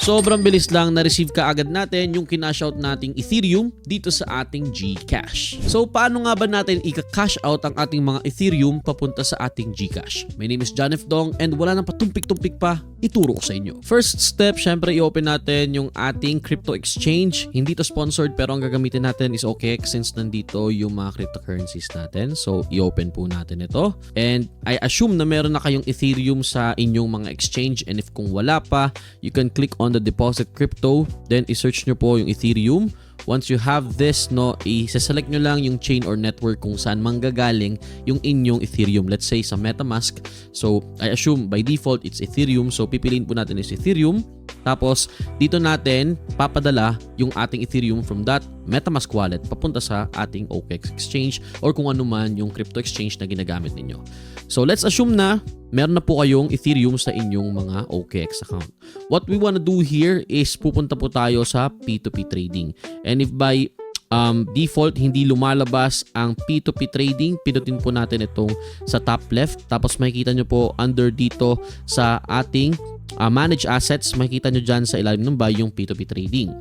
Sobrang bilis lang, na-receive ka agad natin yung kinashout nating Ethereum dito sa ating Gcash. So paano nga ba natin i-cash out ang ating mga Ethereum papunta sa ating Gcash? My name is John F. Dong and wala nang patumpik-tumpik pa, ituro ko sa inyo. First step, syempre i-open natin yung ating crypto exchange. Hindi to sponsored pero ang gagamitin natin is OKX since nandito yung mga cryptocurrencies natin. So i-open po natin ito. And I assume na meron na kayong Ethereum sa inyong mga exchange, and if kung wala pa, you can click on the deposit crypto, then i-search nyo po yung Ethereum. Once you have this, i-select nyo lang yung chain or network kung saan manggagaling yung inyong Ethereum. Let's say sa MetaMask. So I assume by default it's Ethereum. So pipiliin po natin is Ethereum. Tapos dito natin papadala yung ating Ethereum from that MetaMask wallet papunta sa ating OKX exchange or kung ano man yung crypto exchange na ginagamit ninyo. So let's assume na meron na po kayong Ethereum sa inyong mga OKX account. What we wanna do here is pupunta po tayo sa P2P trading. And if by default hindi lumalabas ang P2P trading, pinutin po natin itong sa top left. Tapos makikita nyo po under dito sa ating manage assets, makikita nyo dyan sa ilalim ng buy yung P2P trading.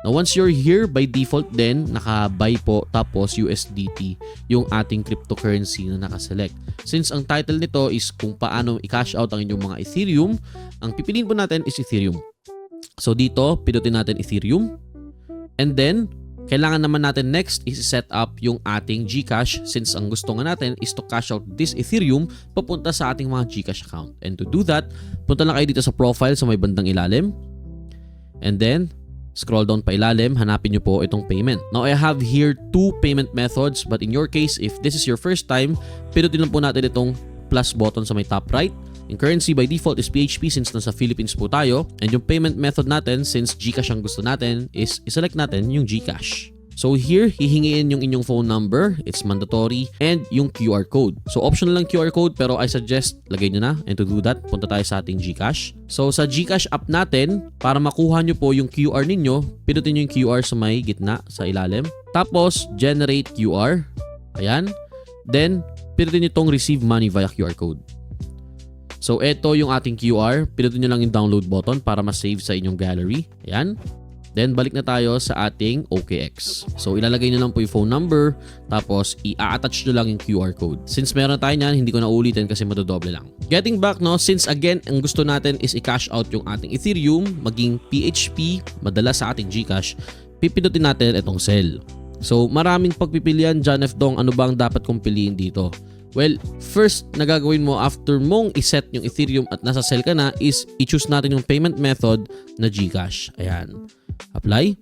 Now once you're here, by default then naka-buy po tapos USDT yung ating cryptocurrency na nakaselect. Since ang title nito is kung paano i-cash out ang inyong mga Ethereum, ang pipiliin po natin is Ethereum. So dito, pinutin natin Ethereum. And then, kailangan naman natin next is set up yung ating Gcash since ang gusto nga natin is to cash out this Ethereum papunta sa ating mga Gcash account. And to do that, punta lang kayo dito sa profile sa may bandang ilalim. And then, scroll down pa ilalim, hanapin nyo po itong payment. Now, I have here two payment methods, but in your case, if this is your first time, pinutin lang po natin itong plus button sa may top right. Yung currency by default is PHP since nasa Philippines po tayo. And yung payment method natin, since Gcash ang gusto natin, is iselect natin yung Gcash. So here, hihingiin yung inyong phone number, it's mandatory, and yung QR code. So optional lang QR code pero I suggest lagay nyo na. And to do that, punta tayo sa ating Gcash. So sa Gcash app natin, para makuha nyo po yung QR ninyo, pinutin nyo yung QR sa may gitna, sa ilalim. Tapos, generate QR. Ayan. Then, pinutin nyo itong receive money via QR code. So ito yung ating QR, pinutin nyo lang yung download button para ma-save sa inyong gallery. Ayan. Then balik na tayo sa ating OKX. So ilalagay nyo lang po yung phone number, tapos i-attach nyo lang yung QR code. Since meron tayo niyan, hindi ko na ulitin kasi madodoble lang. Getting back, since again, ang gusto natin is i-cash out yung ating Ethereum, maging PHP, madala sa ating Gcash, pipinutin natin itong sell. So maraming pagpipilian, John F. Dong, ano bang dapat kong piliin dito? Well, first na gagawin mo after mong iset yung Ethereum at nasa sell ka na is i-choose natin yung payment method na Gcash. Ayan. Apply.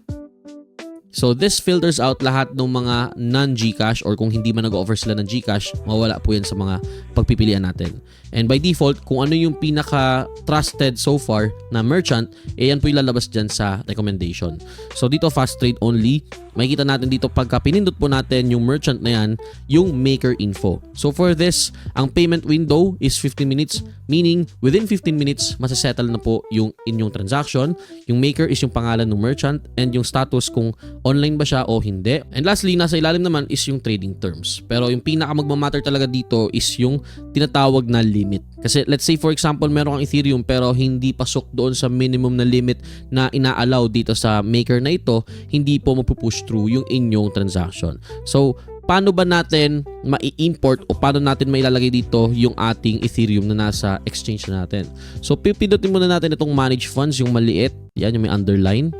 So this filters out lahat ng mga non-Gcash or kung hindi man nag-offer sila ng Gcash, mawala po yan sa mga pagpipilian natin. And by default, kung ano yung pinaka-trusted so far na merchant, yan po ilalabas dyan sa recommendation. So dito fast trade only, makikita natin dito pagka pinindot po natin yung merchant na yan, yung maker info. So for this, ang payment window is 15 minutes, meaning within 15 minutes, masasettle na po yung inyong transaction. Yung maker is yung pangalan ng merchant and yung status kung online ba siya o hindi. And lastly, nasa ilalim naman is yung trading terms. Pero yung pinaka magmamatter talaga dito is yung tinatawag na limit. Kasi let's say for example, meron kang Ethereum pero hindi pasok doon sa minimum na limit na ina-allow dito sa maker na ito, hindi po mapupush through yung inyong transaction. So, paano ba natin mai-import o paano natin mailalagay dito yung ating Ethereum na nasa exchange na natin? So, pipindutin muna natin itong manage funds, yung maliit. Yan, yung may underline.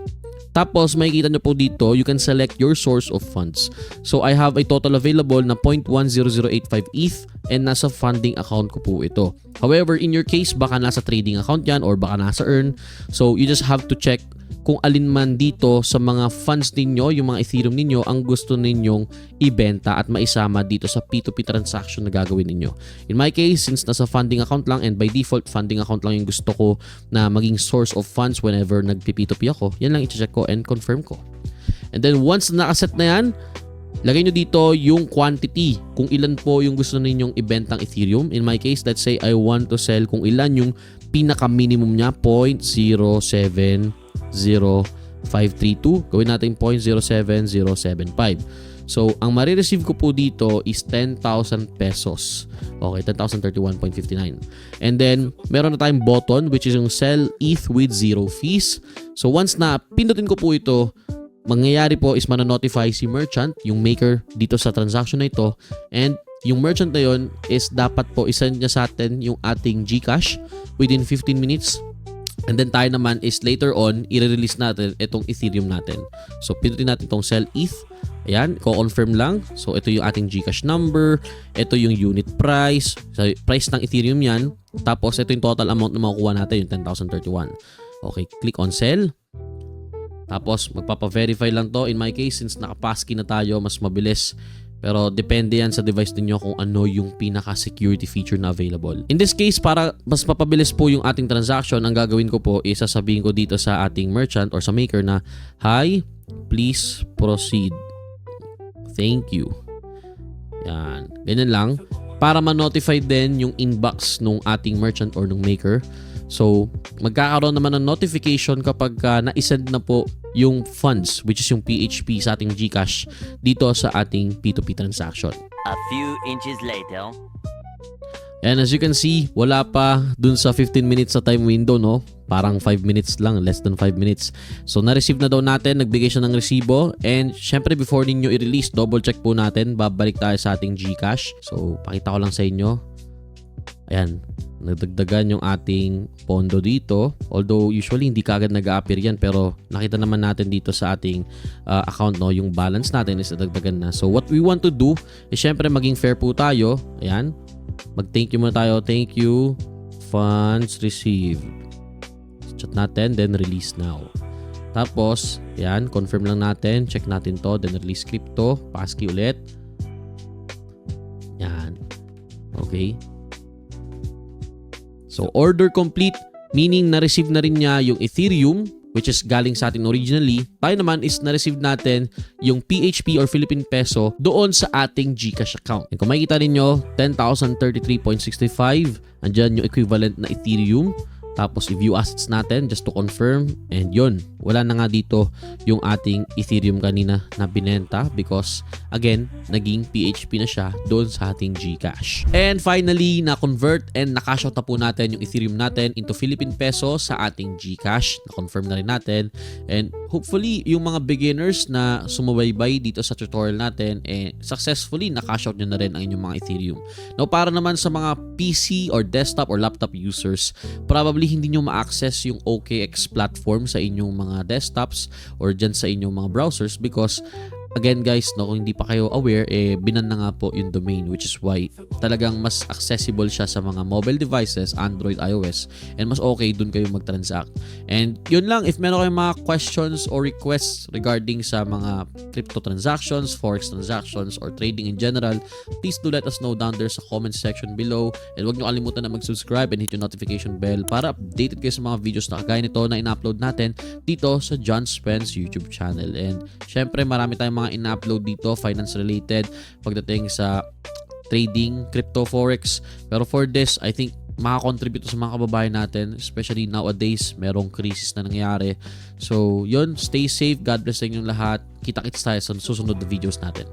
Tapos, makikita nyo po dito, you can select your source of funds. So, I have a total available na 0.10085 ETH and nasa funding account ko po ito. However, in your case, baka nasa trading account yan or baka nasa earn. So, you just have to check kung alin man dito sa mga funds ninyo, yung mga Ethereum ninyo, ang gusto ninyong ibenta at maisama dito sa P2P transaction na gagawin ninyo. In my case, since nasa funding account lang and by default, funding account lang yung gusto ko na maging source of funds whenever nag-P2P ako, yan lang i-check ko and confirm ko. And then once na nakaset na yan, lagay nyo dito yung quantity, kung ilan po yung gusto ninyong ibentang Ethereum. In my case, let's say I want to sell kung ilan yung pinaka-minimum niya, 0.070 532. Gawin natin 0.07075. So, ang marireceive ko po dito is 10,000 pesos. Okay, 10,031.59. And then, meron na tayong button which is yung sell ETH with zero fees. So, once na pindutin ko po ito, mangyayari po is manonotify si merchant, yung maker dito sa transaction na ito. And yung merchant na yun is dapat po isend niya sa atin yung ating GCash within 15 minutes. And then tayo naman is later on, i-release natin itong Ethereum natin. So, pindutin natin itong sell ETH. Ayan, ko-confirm lang. So, ito yung ating GCash number. Ito yung unit price. So, price ng Ethereum yan. Tapos, ito yung total amount na makukuha natin, yung 10,031. Okay, click on sell. Tapos, magpapa-verify lang to. In my case, since naka-passkey na tayo, mas mabilis. Pero depende yan sa device ninyo kung ano yung pinaka-security feature na available. In this case, para mas mapabilis po yung ating transaction, ang gagawin ko po is sasabihin ko dito sa ating merchant or sa maker na, "Hi, please proceed. Thank you." Yan. Ganyan lang. Para ma-notify din yung inbox nung ating merchant or nung maker. So, magkakaroon naman ng notification kapag na-send na po yung funds, which is yung PHP sa ating GCash dito sa ating P2P transaction. A few inches later. And as you can see, wala pa dun sa 15 minutes sa time window, no? Parang 5 minutes lang, less than 5 minutes. So, na-receive na daw natin, nagbigay siya ng resibo. And syempre, before ninyo i-release, double check po natin. Babalik tayo sa ating GCash. So, pakita ko lang sa inyo. Ayan, nagdagdagan yung ating pondo dito. Although usually hindi kaagad nag-a-appear yan, pero nakita naman natin dito sa ating account, no, yung balance natin is nadagdagan na. So what we want to do is syempre maging fair po tayo. Ayan, mag-thank you muna tayo. Thank you, funds received. Chat natin, then release now. Tapos, ayan, confirm lang natin. Check natin to, then release crypto. Passkey ulit. Ayan. Okay. So, order complete, meaning na-receive na rin niya yung Ethereum, which is galing sa atin originally. Tayo naman is na-receive natin yung PHP or Philippine Peso doon sa ating GCash account. And kung makikita ninyo, 10,033.65. Andyan yung equivalent na Ethereum. Tapos, i-view assets natin just to confirm. And yun, wala na nga dito yung ating Ethereum kanina na binenta because, again, naging PHP na siya doon sa ating GCash. And finally, na-convert and na-cash out na po natin yung Ethereum natin into Philippine Peso sa ating GCash. Na-confirm na rin natin. And hopefully, yung mga beginners na sumubaybay dito sa tutorial natin, successfully na-cash out nyo na rin ang inyong mga Ethereum. Now, para naman sa mga PC or desktop or laptop users, probably hindi nyo ma-access yung OKX platform sa inyong mga desktops or dyan sa inyong mga browsers because again guys, no, kung hindi pa kayo aware, binan na nga po yung domain, which is why talagang mas accessible siya sa mga mobile devices, Android, iOS, and mas okay dun kayo mag-transact. And yun lang, if meron kayong mga questions or requests regarding sa mga crypto transactions, forex transactions, or trading in general, please do let us know down there sa comment section below. And huwag nyo kalimutan na mag-subscribe and hit yung notification bell para updated kayo sa mga videos na kagaya nito na in-upload natin dito sa John Spence YouTube channel. And syempre, marami tayong mga in-upload dito, finance related, pagdating sa trading, crypto, forex. Pero for this, I think makakontribute sa mga kababayan natin, especially nowadays, merong crisis na nangyayari. So, yun, stay safe, God bless sa inyong lahat. Kita-kits tayo sa susunod na videos natin.